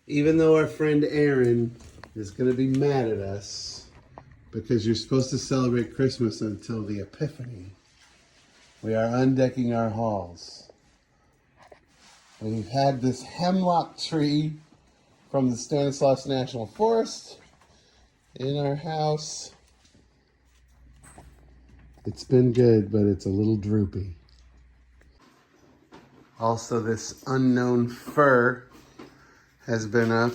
Even though our friend Aaron is going to be mad at us because you're supposed to celebrate Christmas until the Epiphany, we are undecking our halls. We've had this hemlock tree from the Stanislaus National Forest in our house. It's been good, but it's a little droopy. Also, this unknown fir has been up.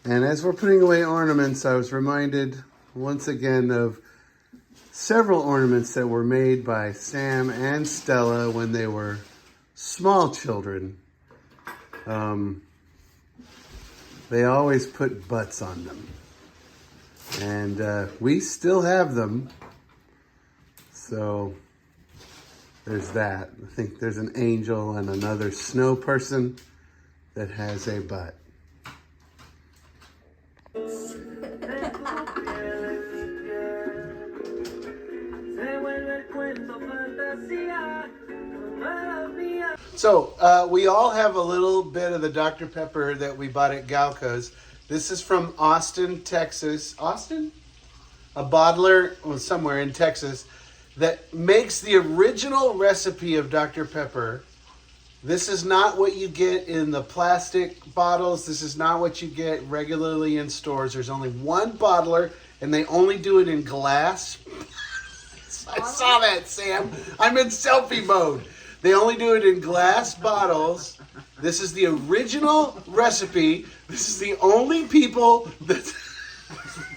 And as we're putting away ornaments, I was reminded once again of several ornaments that were made by Sam and Stella when they were small children. They always put butts on them. And we still have them. So there's that. I think there's an angel and another snow person that has a butt. So we all have a little bit of the Dr. Pepper that we bought at Galco's. This is from Austin, Texas. Austin? A bottler somewhere in Texas that makes the original recipe of Dr. Pepper. This is not what you get in the plastic bottles. This is not what you get regularly in stores. There's only one bottler, and they only do it in glass. I saw that, Sam. I'm in selfie mode. They only do it in glass bottles. This is the original recipe. This is the only people that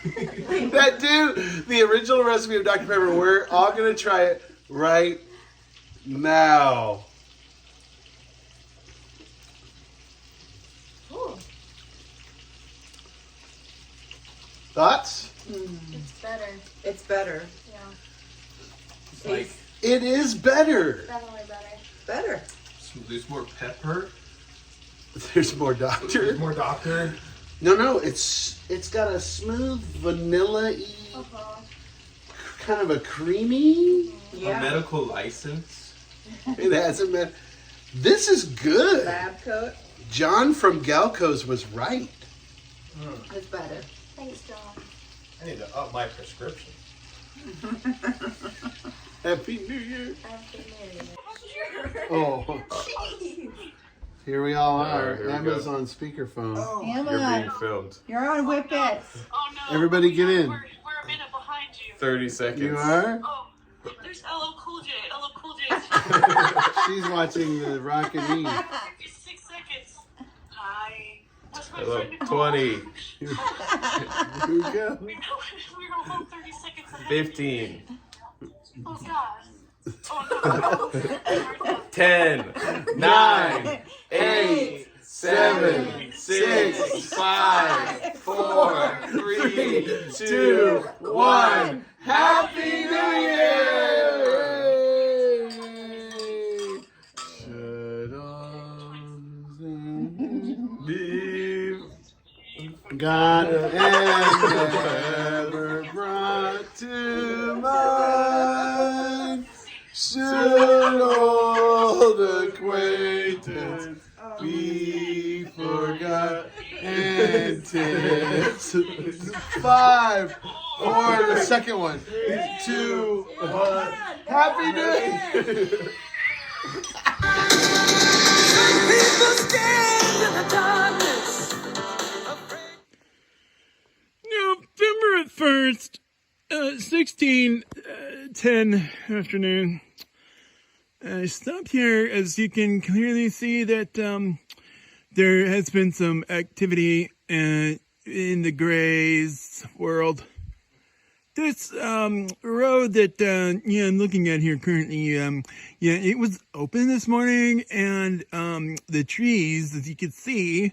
that do the original recipe of Dr. Pepper. We're all going to try it right now. Ooh. Thoughts? It's better. It's better. Yeah. It's like It is better. Definitely better. Better. there's more pepper. There's more doctor. There's more doctor. No, it's got a smooth vanilla-y, kind of a creamy. Yeah. A medical license. It hasn't been. This is good. Lab coat. John from Galco's was right. It's better. Thanks, John. I need to up my prescription. Happy New Year. Happy New Year. Oh, here we all are. Here we Emma's go. on speakerphone. You're being Emma, filmed. you're on Whippets. Oh no. Everybody get in. We're a minute behind you. 30 seconds. You are? Oh, there's LL Cool J. LL Cool J. She's watching the Rock and Eve. 6 seconds. Hi. What's my Hello. friend Nicole? 20. Here we go. We're home 30 seconds ahead. 15. Oh God. Oh no. 10. 9. 8. 7. 6. 5. 4. 3. 2. 1. Happy New Year! Should all Be God and never brought to mind. Should old acquaintance be forgot and 'tis 5, 4, the second one, 2, 1. Happy New Year! November 1st, 16:10 afternoon. I stopped here as you can clearly see that there has been some activity in the Grays world. This road that I'm looking at here currently, it was open this morning, and the trees, as you can see,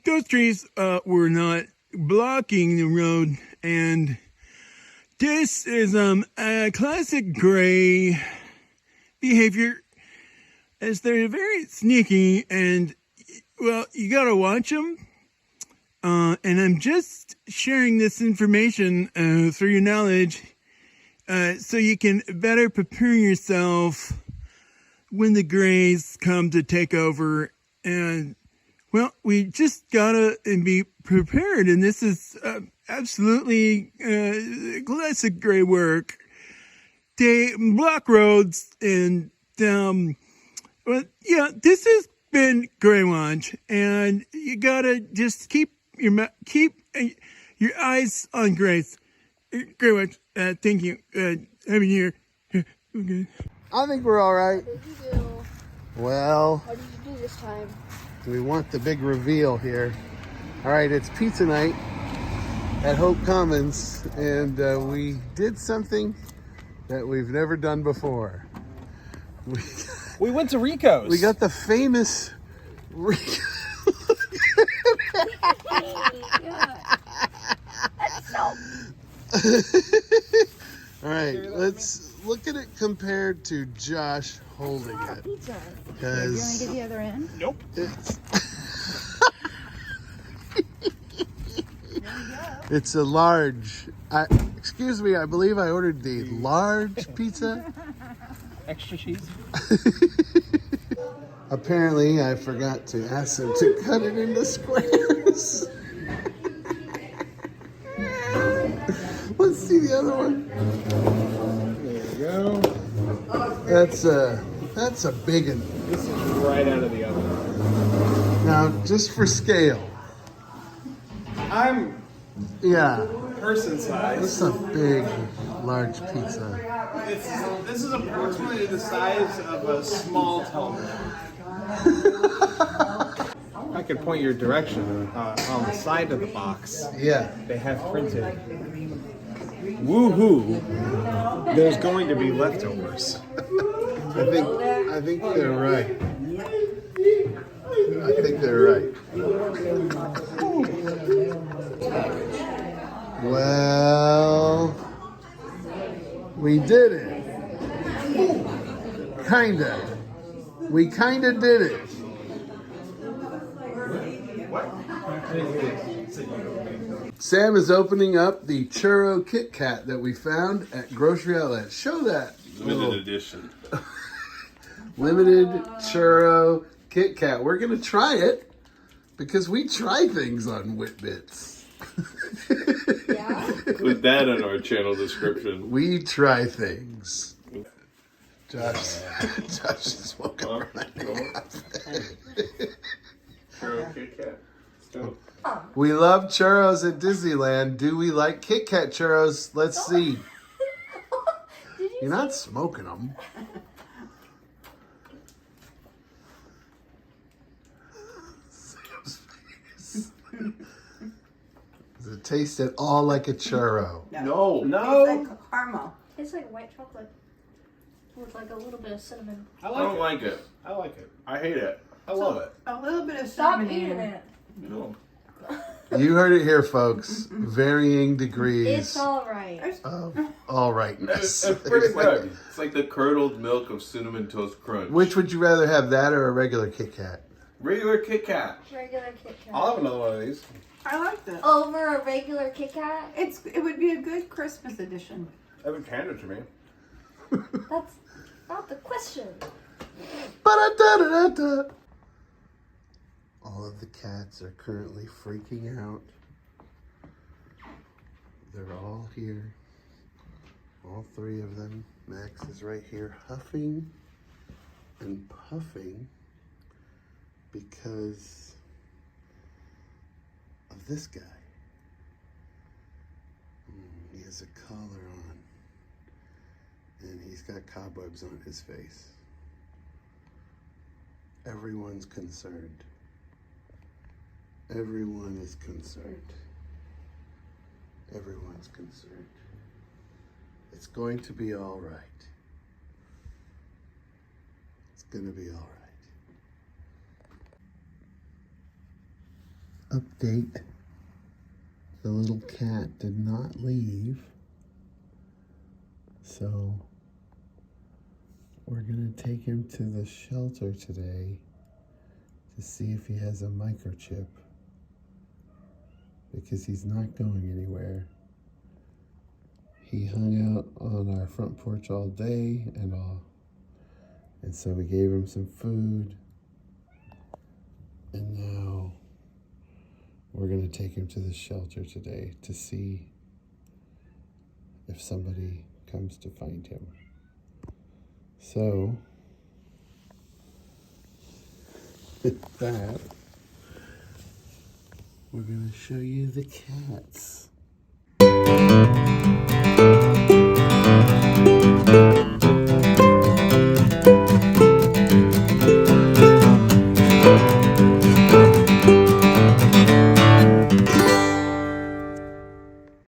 those trees were not blocking the road, and this is a classic Gray behavior, as they're very sneaky, and well, you gotta watch them. And I'm just sharing this information for your knowledge, so you can better prepare yourself when the Grays come to take over. And Well, we just gotta be prepared, and this is absolutely classic gray work. Block roads, and well, yeah, this has been Gray Launch, and you gotta just keep your eyes on Grace. Gray Launch, thank you. Happy New Year. Okay. I think we're all right. What did you do? Well, What did you do this time? we want the big reveal here. All right, it's pizza night at Hope Commons, and we did something that we've never done before. We went to Rico's. We got the famous All right, let's look at it compared to Josh holding it. Pizza. Because Get the other end? Nope. it's it's a large. Excuse me, I believe I ordered the large pizza. Extra cheese. Apparently, I forgot to ask them to cut it into squares. Let's see the other one. There we go. That's a big one. This is right out of the oven. Now, just for scale. I'm Yeah, person size. this is a big, large pizza. This is approximately the size of a small television. I could point your direction on the side of the box. Yeah. They have printed, "Woohoo! There's going to be leftovers." I think they're right. I think they're right. Well, we did it. Kinda. We kinda did it. Sam is opening up the churro Kit Kat that we found at Grocery Outlet. Show that. Limited edition. Limited churro Kit Kat. We're going to try it because we try things on Whitbits. Yeah. Put that in our channel description. We try things. Josh is woken up right now. Churro Kit Kat. We love churros at Disneyland. Do we like Kit Kat churros? Let's see. Did you You're not smoking them. Sam's face. Does it taste at all like a churro? No. It's like caramel. It's like white chocolate with like a little bit of cinnamon. I don't like it. I like it. I hate it. I love it. A little bit of Stop cinnamon eating in it. No. You heard it here, folks. Varying degrees It's all right. of all rightness. It's pretty good. It's like the curdled milk of Cinnamon Toast Crunch. Which would you rather have, that or a regular Kit Kat? Regular Kit Kat. Regular Kit Kat. I'll have another one of these. I like this. Over a regular Kit Kat? It would be a good Christmas edition. Haven't handed it to me. That's not the question. Ba-da-da-da-da-da. All of the cats are currently freaking out. They're all here. All three of them. Max is right here huffing and puffing because of this guy. He has a collar on and he's got cobwebs on his face. Everyone's concerned. Everyone is concerned. Everyone's concerned. It's going to be all right. It's going to be all right. Update. The little cat did not leave. So we're going to take him to the shelter today to see if he has a microchip. Because he's not going anywhere. He hung out on our front porch all day and so we gave him some food. And now we're going to take him to the shelter today to see if somebody comes to find him. So, with that, we're going to show you the cats.